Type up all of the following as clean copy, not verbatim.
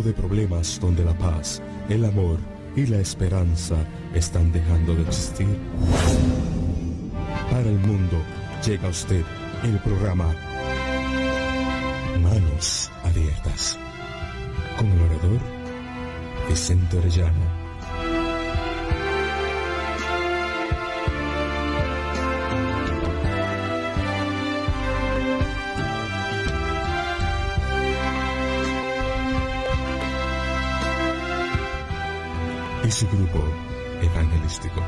de problemas donde la paz, el amor y la esperanza están dejando de existir. Para el mundo llega a usted el programa Manos Abiertas, con el orador Vicente Orellana. Y su grupo evangelístico.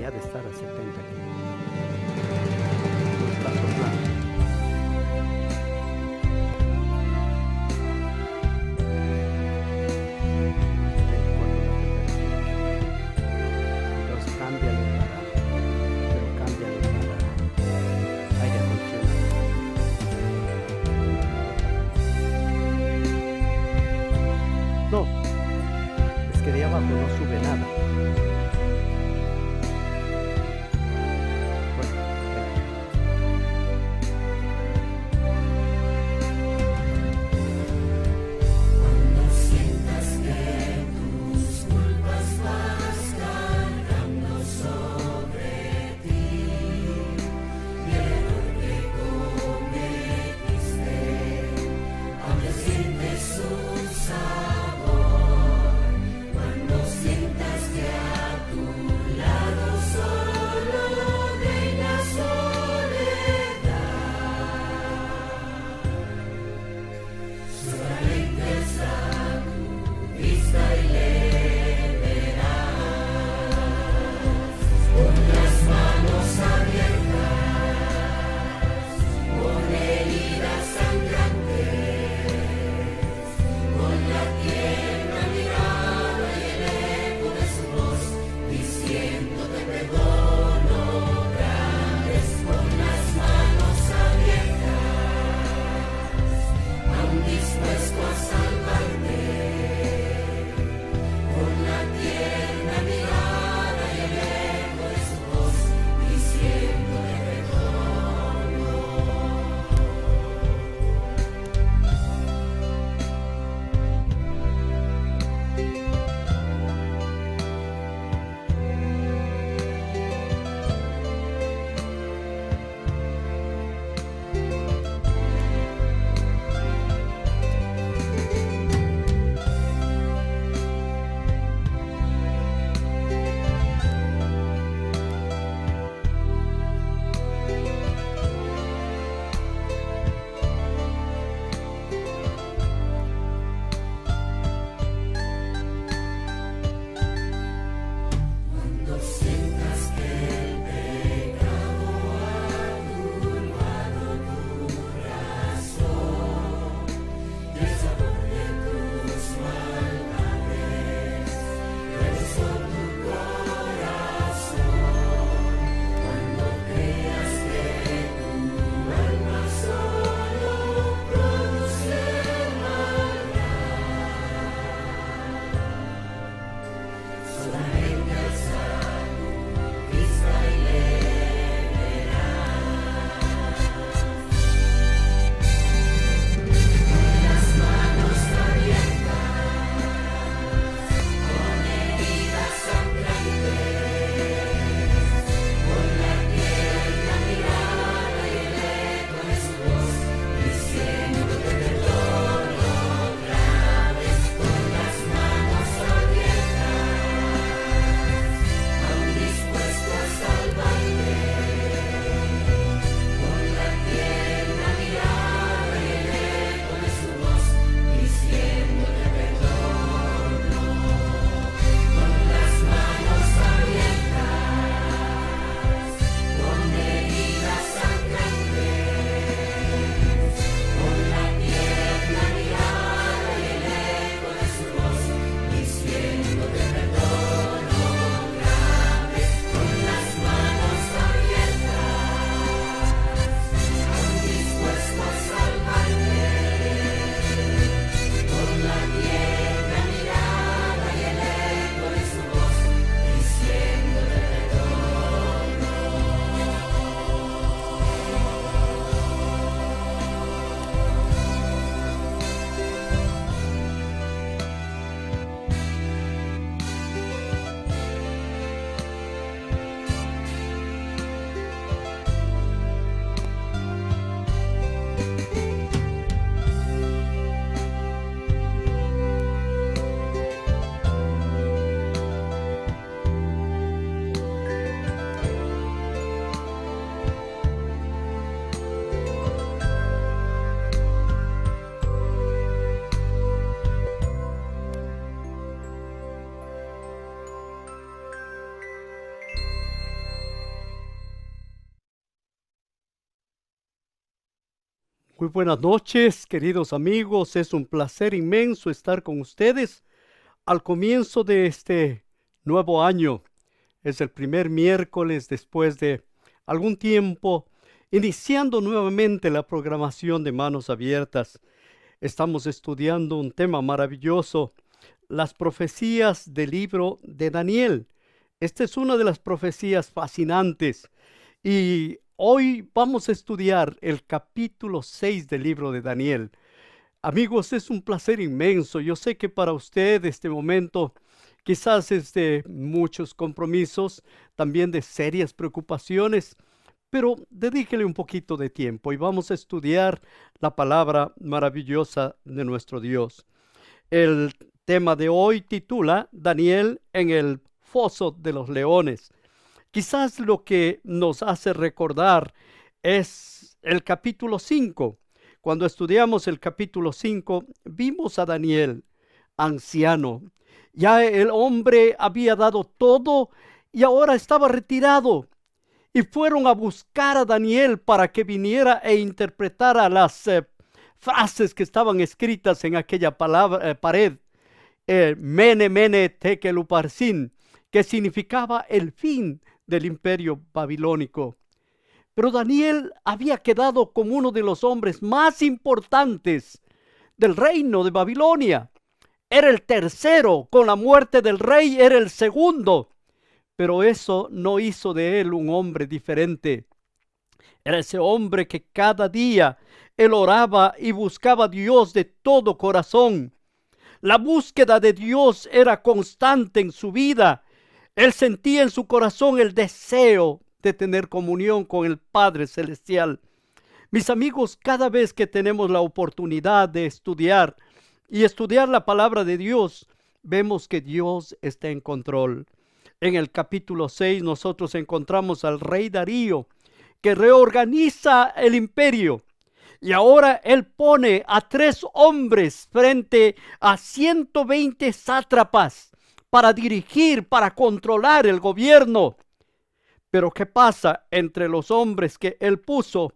De estar a 70 kilómetros. Muy buenas noches, queridos amigos. Es un placer inmenso estar con ustedes al comienzo de este nuevo año. Es el primer miércoles después de algún tiempo, iniciando nuevamente la programación de Manos Abiertas. Estamos estudiando un tema maravilloso, las profecías del libro de Daniel. Esta es una de las profecías fascinantes y hoy vamos a estudiar el capítulo 6 del libro de Daniel. Amigos, es un placer inmenso. Yo sé que para usted este momento quizás es de muchos compromisos, también de serias preocupaciones, pero dedíquele un poquito de tiempo y vamos a estudiar la palabra maravillosa de nuestro Dios. El tema de hoy titula Daniel en el foso de los leones. Quizás lo que nos hace recordar es el capítulo 5. Cuando estudiamos el capítulo 5, vimos a Daniel, anciano. Ya el hombre había dado todo y ahora estaba retirado. Y fueron a buscar a Daniel para que viniera e interpretara las frases que estaban escritas en aquella pared. Mene, mene, tekel uparsin, que significaba el fin del imperio babilónico. Pero Daniel había quedado como uno de los hombres más importantes del reino de Babilonia. Era el tercero, con la muerte del rey era el segundo. Pero eso no hizo de él un hombre diferente. Era ese hombre que cada día él oraba y buscaba a Dios de todo corazón. La búsqueda de Dios era constante en su vida. Él sentía en su corazón el deseo de tener comunión con el Padre Celestial. Mis amigos, cada vez que tenemos la oportunidad de estudiar la palabra de Dios, vemos que Dios está en control. En el capítulo 6 nosotros encontramos al rey Darío, que reorganiza el imperio. Y ahora él pone a 3 hombres frente a 120 sátrapas para dirigir, para controlar el gobierno. Pero ¿qué pasa? Entre los hombres que él puso,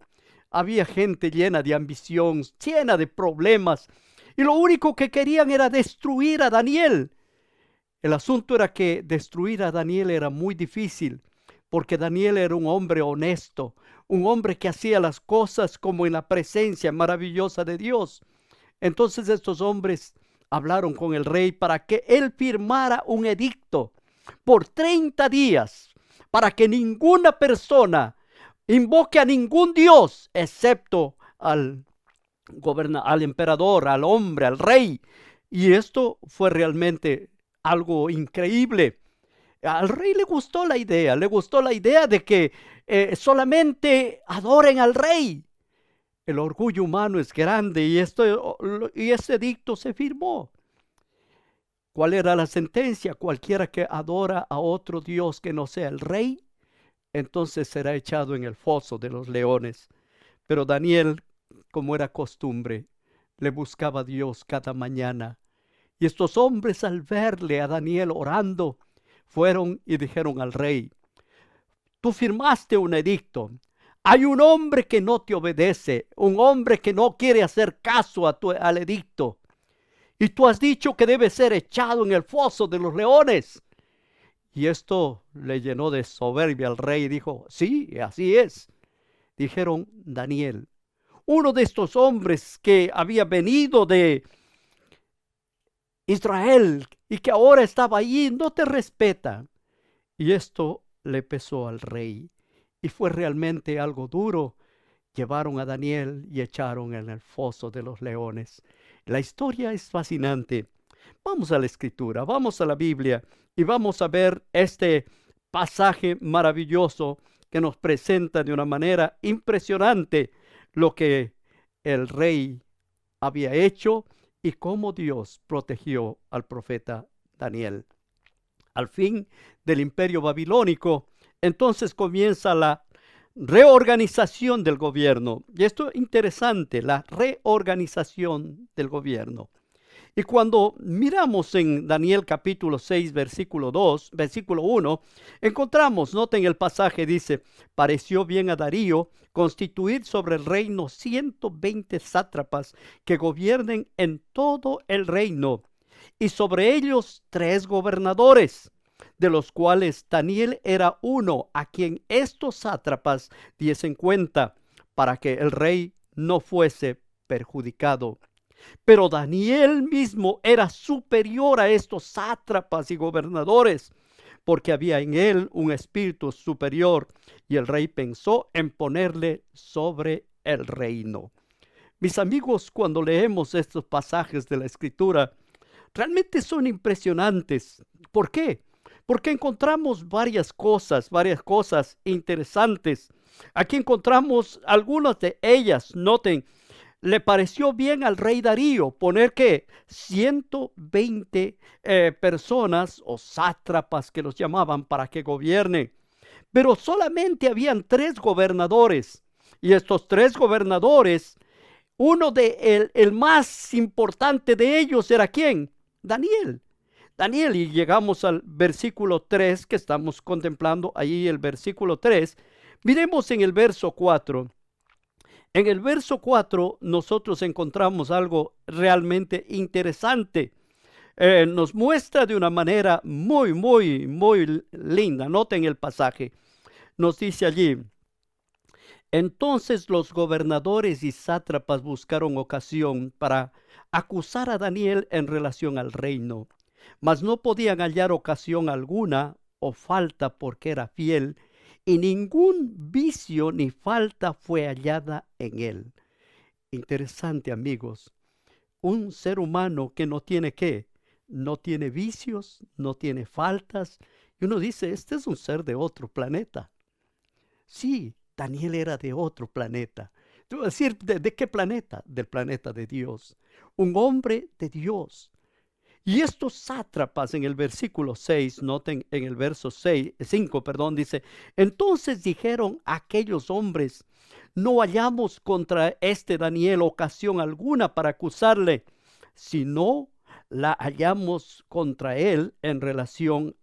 había gente llena de ambición, llena de problemas. Y lo único que querían era destruir a Daniel. El asunto era que destruir a Daniel era muy difícil, porque Daniel era un hombre honesto, un hombre que hacía las cosas como en la presencia maravillosa de Dios. Entonces estos hombres hablaron con el rey para que él firmara un edicto por 30 días, para que ninguna persona invoque a ningún dios, excepto al emperador, al hombre, al rey. Y esto fue realmente algo increíble. Al rey le gustó la idea de que solamente adoren al rey. El orgullo humano es grande y ese edicto se firmó. ¿Cuál era la sentencia? Cualquiera que adora a otro dios que no sea el rey, entonces será echado en el foso de los leones. Pero Daniel, como era costumbre, le buscaba a Dios cada mañana. Y estos hombres, al verle a Daniel orando, fueron y dijeron al rey: tú firmaste un edicto. Hay un hombre que no te obedece, un hombre que no quiere hacer caso al edicto. Y tú has dicho que debe ser echado en el foso de los leones. Y esto le llenó de soberbia al rey y dijo: sí, así es. Dijeron: Daniel, uno de estos hombres que había venido de Israel y que ahora estaba allí, no te respeta. Y esto le pesó al rey y fue realmente algo duro. Llevaron a Daniel y echaron en el foso de los leones. La historia es fascinante. Vamos a la escritura, vamos a la Biblia y vamos a ver este pasaje maravilloso que nos presenta de una manera impresionante lo que el rey había hecho y cómo Dios protegió al profeta Daniel. Al fin del imperio babilónico, entonces comienza la reorganización del gobierno. Y esto es interesante, la reorganización del gobierno. Y cuando miramos en Daniel capítulo 6, versículo 1, encontramos, noten el pasaje, dice, pareció bien a Darío constituir sobre el reino 120 sátrapas que gobiernen en todo el reino, y sobre ellos 3 gobernadores, de los cuales Daniel era uno, a quien estos sátrapas diesen cuenta, para que el rey no fuese perjudicado. Pero Daniel mismo era superior a estos sátrapas y gobernadores, porque había en él un espíritu superior, y el rey pensó en ponerle sobre el reino. Mis amigos, cuando leemos estos pasajes de la Escritura, realmente son impresionantes. ¿Por qué? Porque encontramos varias cosas interesantes. Aquí encontramos algunas de ellas. Noten, le pareció bien al rey Darío poner que 120 personas o sátrapas que los llamaban para que gobiernen. Pero solamente habían 3 gobernadores. Y estos 3 gobernadores, el más importante de ellos era ¿quién? Daniel. Daniel, y llegamos al versículo 3 que estamos contemplando ahí, el versículo 3. Miremos en el verso 4. En el verso 4 nosotros encontramos algo realmente interesante. Nos muestra de una manera muy linda. Noten el pasaje. Nos dice allí: entonces los gobernadores y sátrapas buscaron ocasión para acusar a Daniel en relación al reino, mas no podían hallar ocasión alguna o falta, porque era fiel, y ningún vicio ni falta fue hallada en él. Interesante, amigos. Un ser humano que no tiene ¿qué? No tiene vicios, no tiene faltas. Y uno dice, este es un ser de otro planeta. Sí, Daniel era de otro planeta. Te voy a decir, ¿de qué planeta? Del planeta de Dios. Un hombre de Dios. Y estos sátrapas en el versículo 6, noten en el verso 5, dice, entonces dijeron aquellos hombres, no hallamos contra este Daniel ocasión alguna para acusarle, sino la hallamos contra él en relación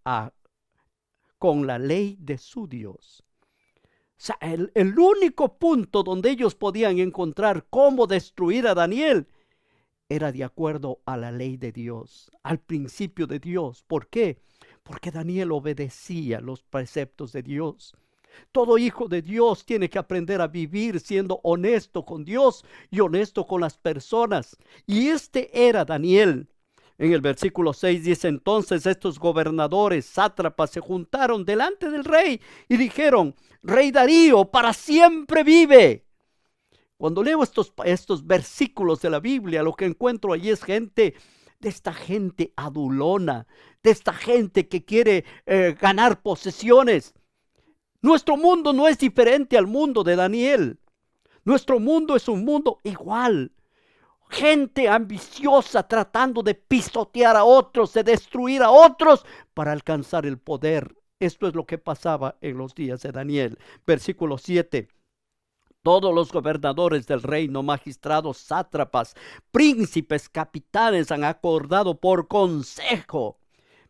con la ley de su Dios. O sea, el único punto donde ellos podían encontrar cómo destruir a Daniel era de acuerdo a la ley de Dios, al principio de Dios. ¿Por qué? Porque Daniel obedecía los preceptos de Dios. Todo hijo de Dios tiene que aprender a vivir siendo honesto con Dios y honesto con las personas. Y este era Daniel. En el versículo 6 dice, entonces estos gobernadores, sátrapas, se juntaron delante del rey y dijeron, Rey Darío, para siempre vive. Cuando leo estos versículos de la Biblia, lo que encuentro allí es de esta gente adulona, de esta gente que quiere ganar posesiones. Nuestro mundo no es diferente al mundo de Daniel. Nuestro mundo es un mundo igual. Gente ambiciosa tratando de pisotear a otros, de destruir a otros para alcanzar el poder. Esto es lo que pasaba en los días de Daniel. Versículo 7. Todos los gobernadores del reino, magistrados, sátrapas, príncipes, capitanes han acordado por consejo.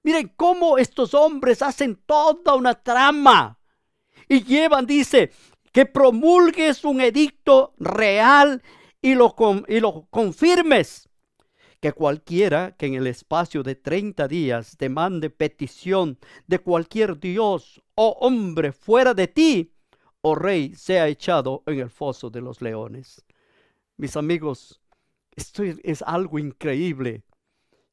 Miren cómo estos hombres hacen toda una trama y llevan, dice, que promulgues un edicto real y lo confirmes. Que cualquiera que en el espacio de 30 días demande petición de cualquier dios o hombre fuera de ti, o rey, sea echado en el foso de los leones. Mis amigos, esto es algo increíble.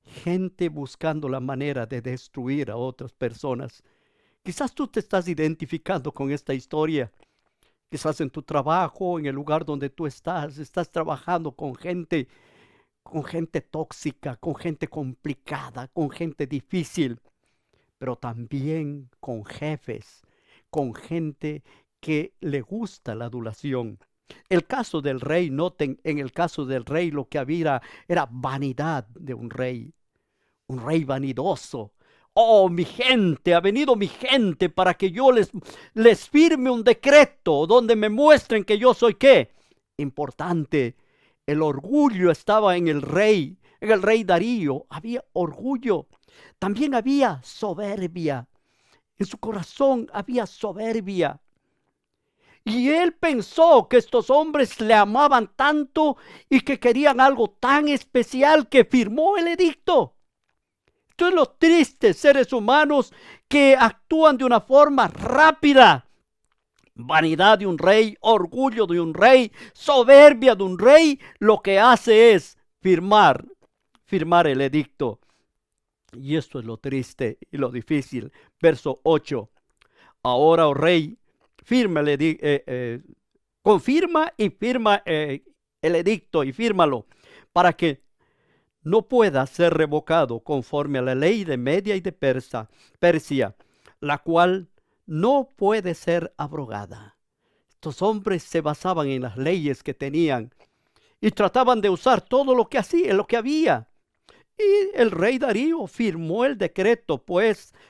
Gente buscando la manera de destruir a otras personas. Quizás tú te estás identificando con esta historia. Quizás en tu trabajo, en el lugar donde tú estás trabajando con gente tóxica, con gente complicada, con gente difícil, pero también con jefes, con gente que le gusta la adulación. El caso del rey, noten, en el caso del rey lo que había era vanidad de un rey vanidoso. Oh, mi gente, ha venido mi gente para que yo les firme un decreto donde me muestren que yo soy ¿qué? Importante. El orgullo estaba en el rey En el rey Darío había orgullo, también había soberbia. En su corazón había soberbia. Y él pensó que estos hombres le amaban tanto y que querían algo tan especial que firmó el edicto. Esto es lo triste, seres humanos que actúan de una forma rápida. Vanidad de un rey, orgullo de un rey, soberbia de un rey, lo que hace es firmar el edicto. Y esto es lo triste y lo difícil. Verso 8. Ahora, oh rey, confirma y firma el edicto y fírmalo para que no pueda ser revocado conforme a la ley de Media y de Persia, la cual no puede ser abrogada. Estos hombres se basaban en las leyes que tenían y trataban de usar todo lo que hacía, lo que había. Y el rey Darío firmó el decreto,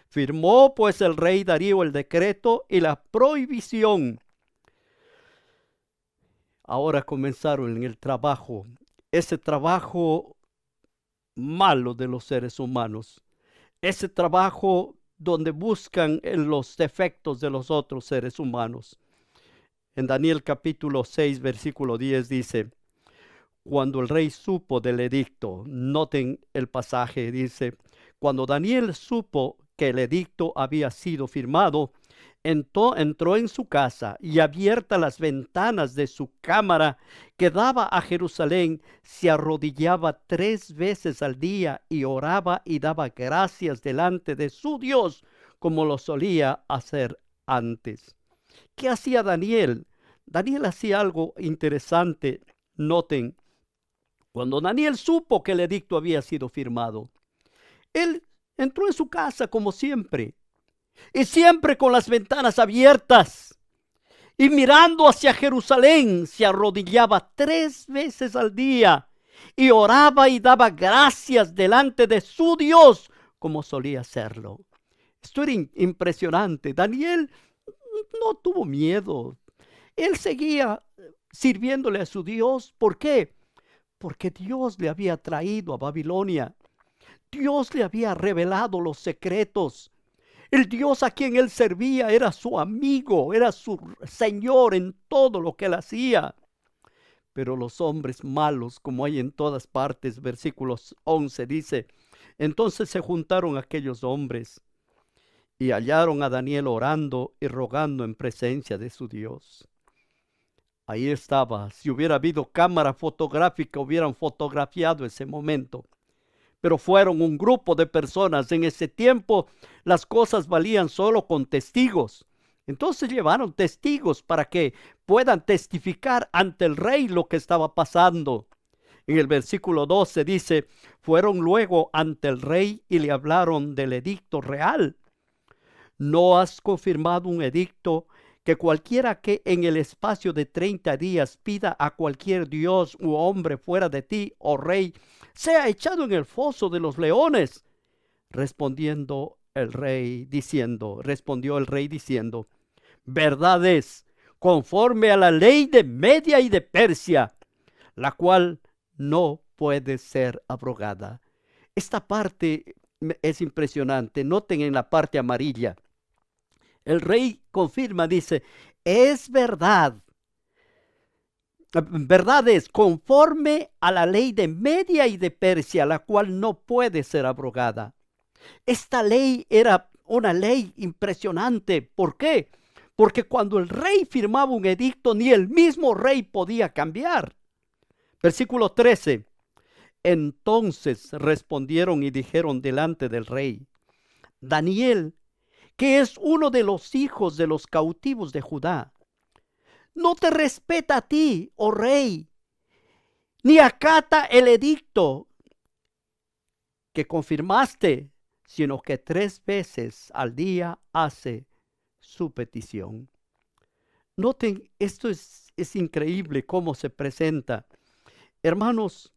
firmó el rey Darío el decreto y la prohibición. Ahora comenzaron en el trabajo, ese trabajo malo de los seres humanos, ese trabajo donde buscan los defectos de los otros seres humanos. En Daniel capítulo 6, versículo 10 dice: cuando el rey supo del edicto, noten el pasaje, dice: cuando Daniel supo que el edicto había sido firmado, entró en su casa y abiertas las ventanas de su cámara que daba a Jerusalén, se arrodillaba 3 veces al día y oraba y daba gracias delante de su Dios, como lo solía hacer antes. ¿Qué hacía Daniel? Daniel hacía algo interesante. Noten, cuando Daniel supo que el edicto había sido firmado, él entró en su casa como siempre, y siempre con las ventanas abiertas, y mirando hacia Jerusalén, se arrodillaba 3 veces al día, y oraba y daba gracias delante de su Dios, como solía hacerlo. Esto era impresionante. Daniel no tuvo miedo. Él seguía sirviéndole a su Dios. ¿Por qué? Porque Dios le había traído a Babilonia. Dios le había revelado los secretos. El Dios a quien él servía era su amigo, era su Señor en todo lo que él hacía. Pero los hombres malos, como hay en todas partes, versículos 11 dice: entonces se juntaron aquellos hombres y hallaron a Daniel orando y rogando en presencia de su Dios. Ahí estaba. Si hubiera habido cámara fotográfica, hubieran fotografiado ese momento. Pero fueron un grupo de personas. En ese tiempo las cosas valían solo con testigos. Entonces llevaron testigos para que puedan testificar ante el rey lo que estaba pasando. En el versículo 12 dice: fueron luego ante el rey y le hablaron del edicto real. ¿No has confirmado un edicto que cualquiera que en el espacio de 30 días pida a cualquier dios u hombre fuera de ti, oh rey, sea echado en el foso de los leones? Respondió el rey diciendo: verdad es, conforme a la ley de Media y de Persia, la cual no puede ser abrogada. Esta parte es impresionante. Noten en la parte amarilla. El rey confirma, dice: es verdad. Verdad es, conforme a la ley de Media y de Persia, la cual no puede ser abrogada. Esta ley era una ley impresionante. ¿Por qué? Porque cuando el rey firmaba un edicto, ni el mismo rey podía cambiar. Versículo 13. Entonces respondieron y dijeron delante del rey: Daniel, que es uno de los hijos de los cautivos de Judá, no te respeta a ti, oh rey, ni acata el edicto que confirmaste, sino que 3 veces al día hace su petición. Noten, esto es increíble cómo se presenta. Hermanos,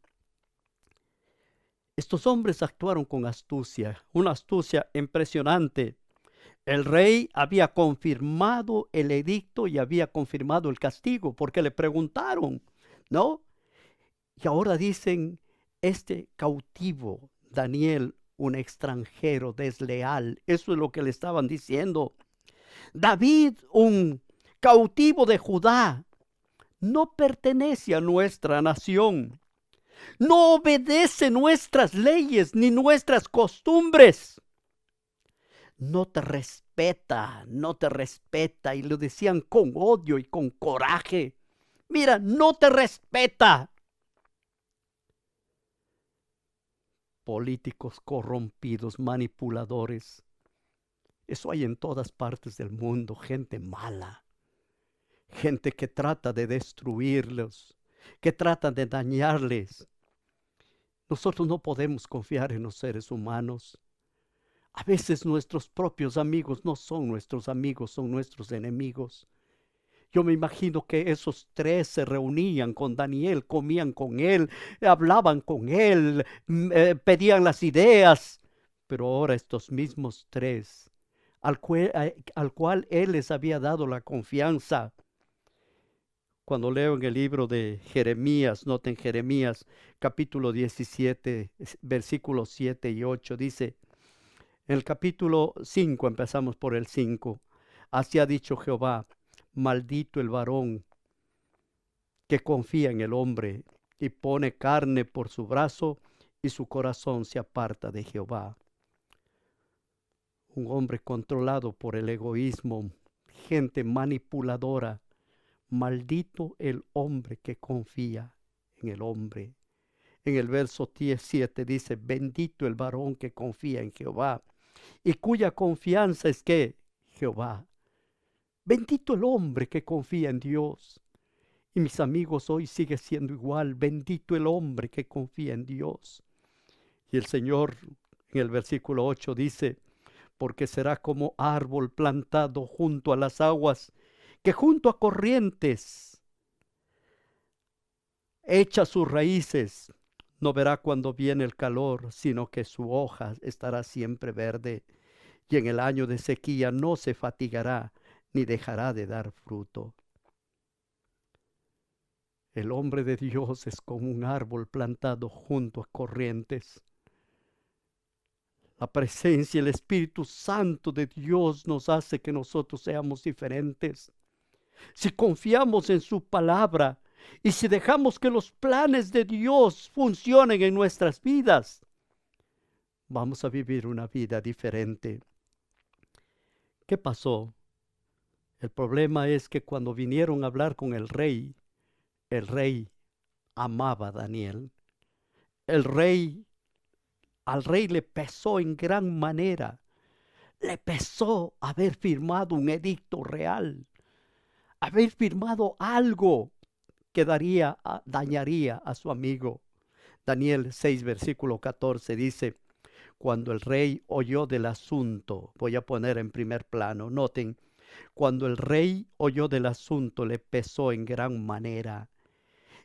estos hombres actuaron con astucia, una astucia impresionante. El rey había confirmado el edicto y había confirmado el castigo, porque le preguntaron, ¿no? Y ahora dicen: este cautivo, Daniel, un extranjero desleal, eso es lo que le estaban diciendo. David, un cautivo de Judá, no pertenece a nuestra nación, no obedece nuestras leyes ni nuestras costumbres. No te respeta, no te respeta. Y lo decían con odio y con coraje. Mira, no te respeta. Políticos corrompidos, manipuladores. Eso hay en todas partes del mundo, gente mala. Gente que trata de destruirlos, que trata de dañarles. Nosotros no podemos confiar en los seres humanos. A veces nuestros propios amigos no son nuestros amigos, son nuestros enemigos. Yo me imagino que esos tres se reunían con Daniel, comían con él, hablaban con él, pedían las ideas. Pero ahora estos mismos tres, al cual él les había dado la confianza. Cuando leo en el libro de Jeremías, noten Jeremías capítulo 17, versículos 7 y 8, dice, en el capítulo 5, empezamos por el 5, así ha dicho Jehová, maldito el varón que confía en el hombre y pone carne por su brazo y su corazón se aparta de Jehová. Un hombre controlado por el egoísmo, gente manipuladora. Maldito el hombre que confía en el hombre. En el verso 17 dice, bendito el varón que confía en Jehová y cuya confianza es que Jehová. Bendito el hombre que confía en Dios. Y mis amigos, hoy sigue siendo igual. Bendito el hombre que confía en Dios. Y el Señor en el versículo 8 dice, porque será como árbol plantado junto a las aguas, que junto a corrientes echa sus raíces, no verá cuando viene el calor, sino que su hoja estará siempre verde, y en el año de sequía no se fatigará, ni dejará de dar fruto. El hombre de Dios es como un árbol plantado junto a corrientes. La presencia y el Espíritu Santo de Dios nos hace que nosotros seamos diferentes. Si confiamos en su palabra y si dejamos que los planes de Dios funcionen en nuestras vidas, vamos a vivir una vida diferente. ¿Qué pasó? El problema es que cuando vinieron a hablar con el rey amaba a Daniel. Al rey le pesó en gran manera. Le pesó haber firmado un edicto real, haber firmado algo que dañaría a su amigo. Daniel 6, versículo 14 dice, cuando el rey oyó del asunto, voy a poner en primer plano, noten, cuando el rey oyó del asunto le pesó en gran manera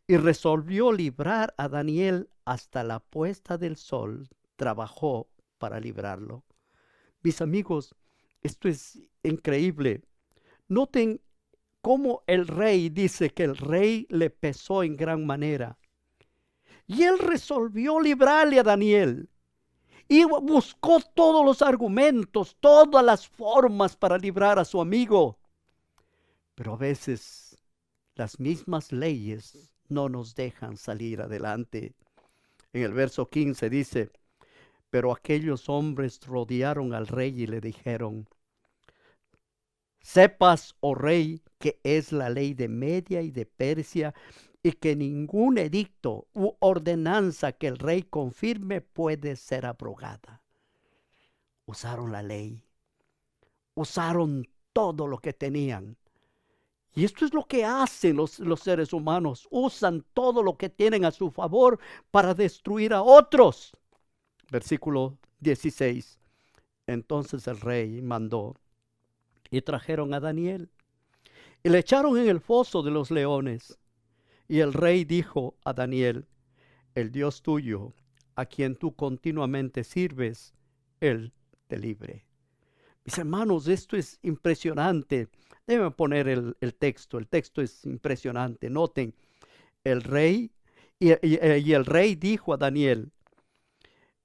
y resolvió librar a Daniel hasta la puesta del sol, trabajó para librarlo. Mis amigos, esto es increíble. Noten cómo el rey dice que el rey le pesó en gran manera. Y él resolvió librarle a Daniel. Y buscó todos los argumentos, todas las formas para librar a su amigo. Pero a veces las mismas leyes no nos dejan salir adelante. En el verso 15 dice, pero aquellos hombres rodearon al rey y le dijeron, sepas, oh rey, que es la ley de Media y de Persia, y que ningún edicto u ordenanza que el rey confirme puede ser abrogada. Usaron la ley, usaron todo lo que tenían. Y esto es lo que hacen los seres humanos, usan todo lo que tienen a su favor para destruir a otros. Versículo 16, entonces el rey mandó y trajeron a Daniel y le echaron en el foso de los leones. Y el rey dijo a Daniel, el Dios tuyo, a quien tú continuamente sirves, él te libre. Mis hermanos, esto es impresionante. Deben poner el texto es impresionante. Noten, el rey Y el rey dijo a Daniel: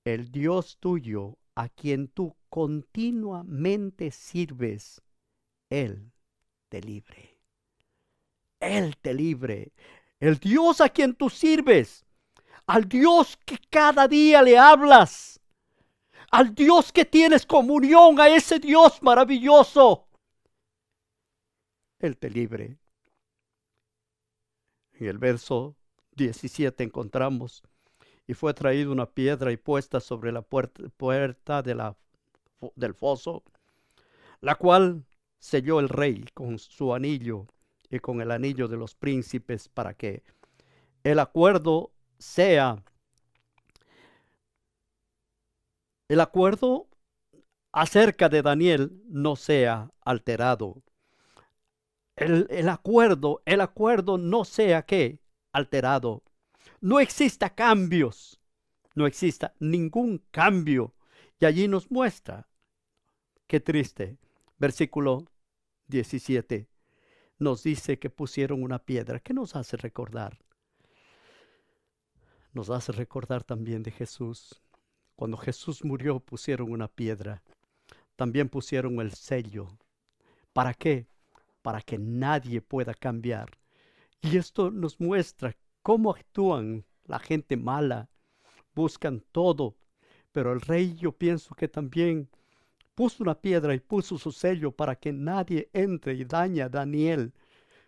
el Dios tuyo, a quien tú continuamente sirves, Él te libre. Él te libre. El Dios a quien tú sirves, al Dios que cada día le hablas, al Dios que tienes comunión, a ese Dios maravilloso, Él te libre. En el verso 17 encontramos: y fue traída una piedra y puesta sobre la puerta del foso, la cual selló el rey con su anillo y con el anillo de los príncipes, para que el acuerdo sea, el acuerdo acerca de Daniel no sea alterado. El acuerdo no sea ¿qué? Alterado. No exista cambios, no exista ningún cambio. Y allí nos muestra, qué triste, versículo 17, nos dice que pusieron una piedra. ¿Qué nos hace recordar? Nos hace recordar también de Jesús. Cuando Jesús murió, pusieron una piedra. También pusieron el sello. ¿Para qué? Para que nadie pueda cambiar. Y esto nos muestra cómo actúan la gente mala. Buscan todo. Pero el rey, yo pienso que también puso una piedra y puso su sello para que nadie entre y dañe a Daniel,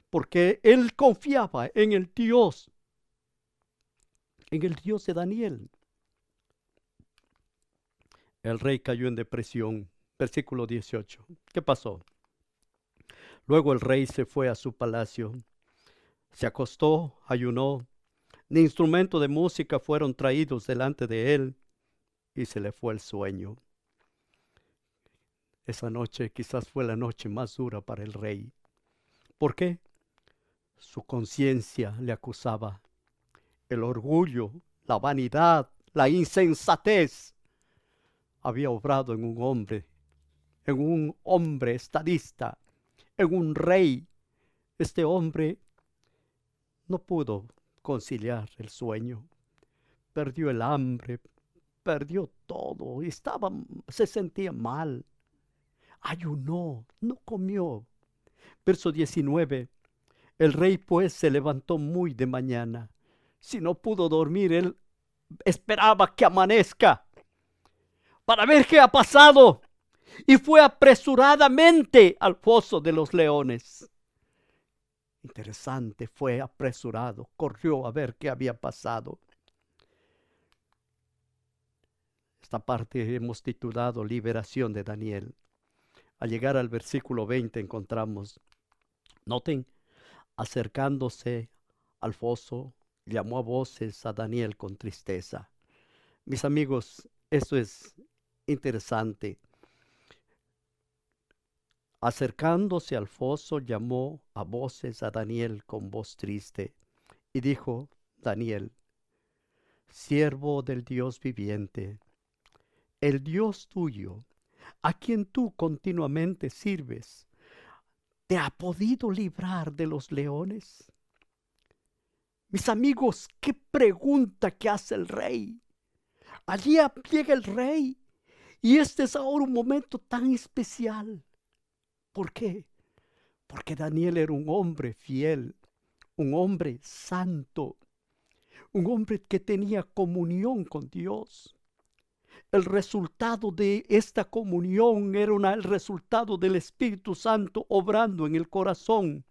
porque él confiaba en el Dios de Daniel. El rey cayó en depresión. Versículo 18. ¿Qué pasó? Luego el rey se fue a su palacio, se acostó, ayunó, ni instrumento de música fueron traídos delante de él, y se le fue el sueño. Esa noche quizás fue la noche más dura para el rey. ¿Por qué? Su conciencia le acusaba. El orgullo, la vanidad, la insensatez había obrado en un hombre estadista, en un rey. Este hombre no pudo conciliar el sueño, perdió el hambre, perdió todo, se sentía mal, ayunó, no comió. Verso 19, el rey pues se levantó muy de mañana. Si no pudo dormir, él esperaba que amanezca para ver qué ha pasado, y fue apresuradamente al foso de los leones. Interesante, fue apresurado, corrió a ver qué había pasado. Esta parte hemos titulado Liberación de Daniel. Al llegar al versículo 20 encontramos, noten, acercándose al foso, llamó a voces a Daniel con tristeza. Mis amigos, esto es interesante. Acercándose al foso, llamó a voces a Daniel con voz triste, y dijo: Daniel, siervo del Dios viviente, el Dios tuyo, a quien tú continuamente sirves, ¿te ha podido librar de los leones? Mis amigos, qué pregunta que hace el rey. Allí llega el rey, y este es ahora un momento tan especial. ¿Por qué? Porque Daniel era un hombre fiel, un hombre santo, un hombre que tenía comunión con Dios. El resultado de esta comunión era el resultado del Espíritu Santo obrando en el corazón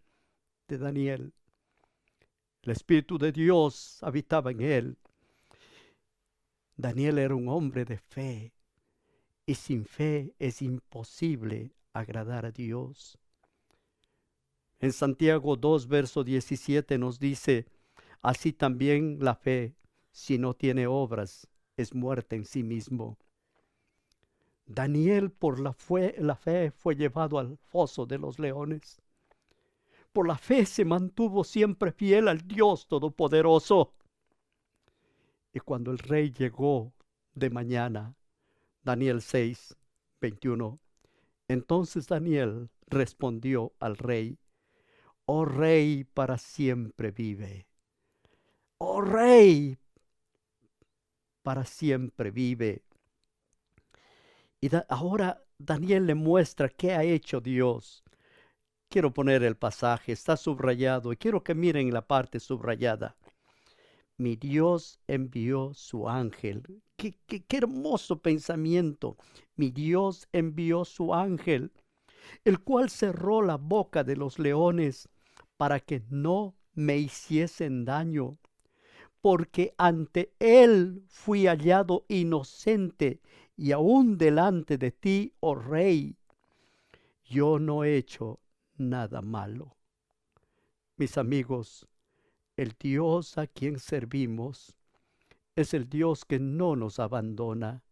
de Daniel. El Espíritu de Dios habitaba en él. Daniel era un hombre de fe, y sin fe es imposible agradar a Dios. En Santiago 2, verso 17 nos dice: así también la fe, si no tiene obras, es muerta en sí mismo. Daniel por la fe fue llevado al foso de los leones. Por la fe se mantuvo siempre fiel al Dios Todopoderoso. Y cuando el rey llegó de mañana, Daniel 6, 21, entonces Daniel respondió al rey: oh rey, para siempre vive. oh Rey, para siempre vive. Y ahora Daniel le muestra qué ha hecho Dios. Quiero poner el pasaje, está subrayado, y quiero que miren la parte subrayada. Mi Dios envió su ángel. Qué hermoso pensamiento. Mi Dios envió su ángel, el cual cerró la boca de los leones para que no me hiciesen daño, porque ante él fui hallado inocente, y aún delante de ti, oh Rey, yo no he hecho nada malo. Mis amigos, el Dios a quien servimos es el Dios que no nos abandona.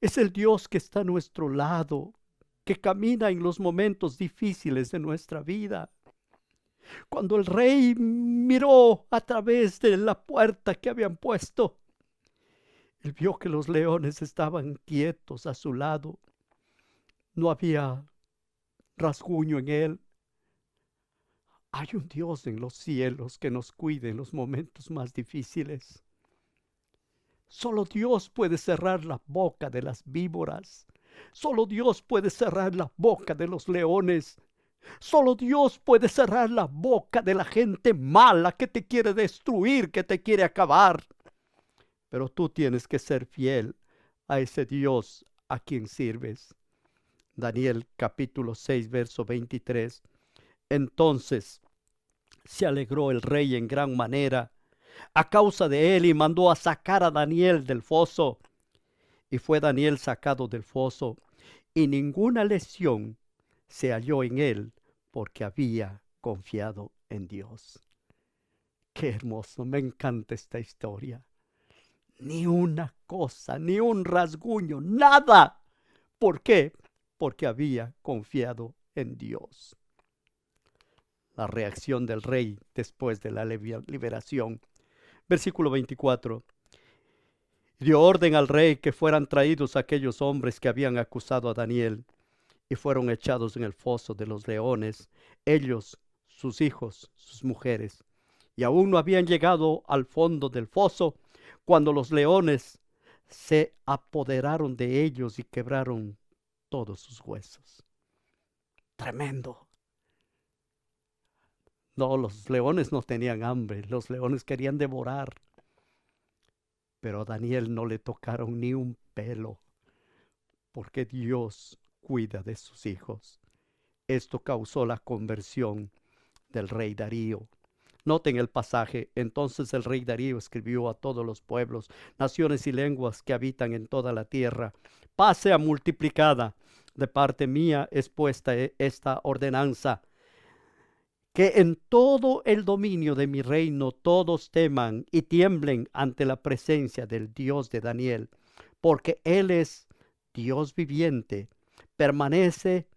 Es el Dios que está a nuestro lado, que camina en los momentos difíciles de nuestra vida. Cuando el rey miró a través de la puerta que habían puesto, él vio que los leones estaban quietos a su lado. No había rasguño en él. Hay un Dios en los cielos que nos cuide en los momentos más difíciles. Solo Dios puede cerrar la boca de las víboras. Solo Dios puede cerrar la boca de los leones. Solo Dios puede cerrar la boca de la gente mala que te quiere destruir, que te quiere acabar. Pero tú tienes que ser fiel a ese Dios a quien sirves. Daniel capítulo 6, verso 23. Entonces se alegró el rey en gran manera a causa de él y mandó a sacar a Daniel del foso. Y fue Daniel sacado del foso, y ninguna lesión se halló en él, porque había confiado en Dios. Qué hermoso, me encanta esta historia. Ni una cosa, ni un rasguño, nada. ¿Por qué? Porque había confiado en Dios. La reacción del rey después de la liberación. Versículo 24. Dio orden al rey que fueran traídos aquellos hombres que habían acusado a Daniel, y fueron echados en el foso de los leones, ellos, sus hijos, sus mujeres. Y aún no habían llegado al fondo del foso, cuando los leones se apoderaron de ellos y quebraron todos sus huesos. Tremendo. No, los leones no tenían hambre, los leones querían devorar. Pero a Daniel no le tocaron ni un pelo, porque Dios cuida de sus hijos. Esto causó la conversión del rey Darío. Noten el pasaje. Entonces el rey Darío escribió a todos los pueblos, naciones y lenguas que habitan en toda la tierra: paz sea multiplicada. De parte mía es puesta esta ordenanza, que en todo el dominio de mi reino todos teman y tiemblen ante la presencia del Dios de Daniel, porque Él es Dios viviente, permanece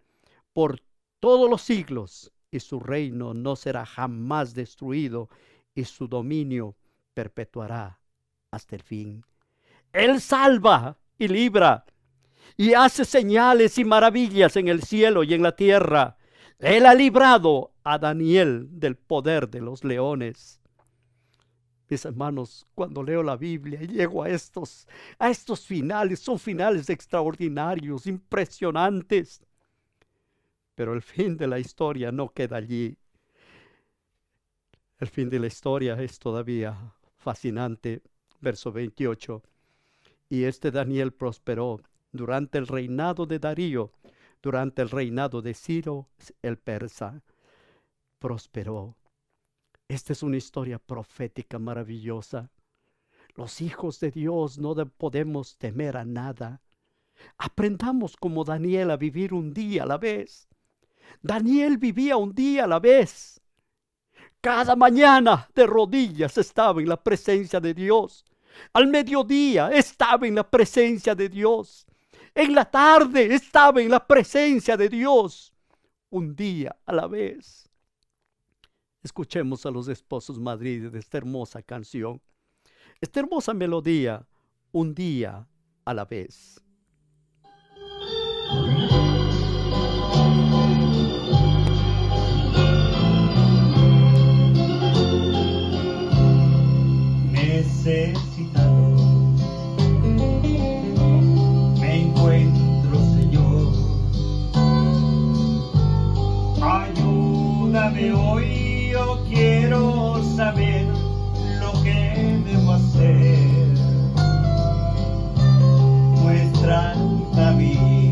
por todos los siglos, y su reino no será jamás destruido, y su dominio perpetuará hasta el fin. Él salva y libra, y hace señales y maravillas en el cielo y en la tierra. Él ha librado a Daniel del poder de los leones. Mis hermanos, cuando leo la Biblia y llego a estos finales, son finales extraordinarios, impresionantes. Pero el fin de la historia no queda allí. El fin de la historia es todavía fascinante. Verso 28. Y Daniel prosperó durante el reinado de Darío, durante el reinado de Ciro el persa. Prosperó. Esta es una historia profética maravillosa. Los hijos de Dios no podemos temer a nada. Aprendamos como Daniel a vivir un día a la vez. Daniel vivía un día a la vez. Cada mañana de rodillas estaba en la presencia de Dios. Al mediodía estaba en la presencia de Dios. En la tarde estaba en la presencia de Dios. Un día a la vez. Escuchemos a los esposos Madrid de esta hermosa canción. Esta hermosa melodía, un día a la vez. Háblame hoy, yo quiero saber lo que debo hacer. Muestra el camino.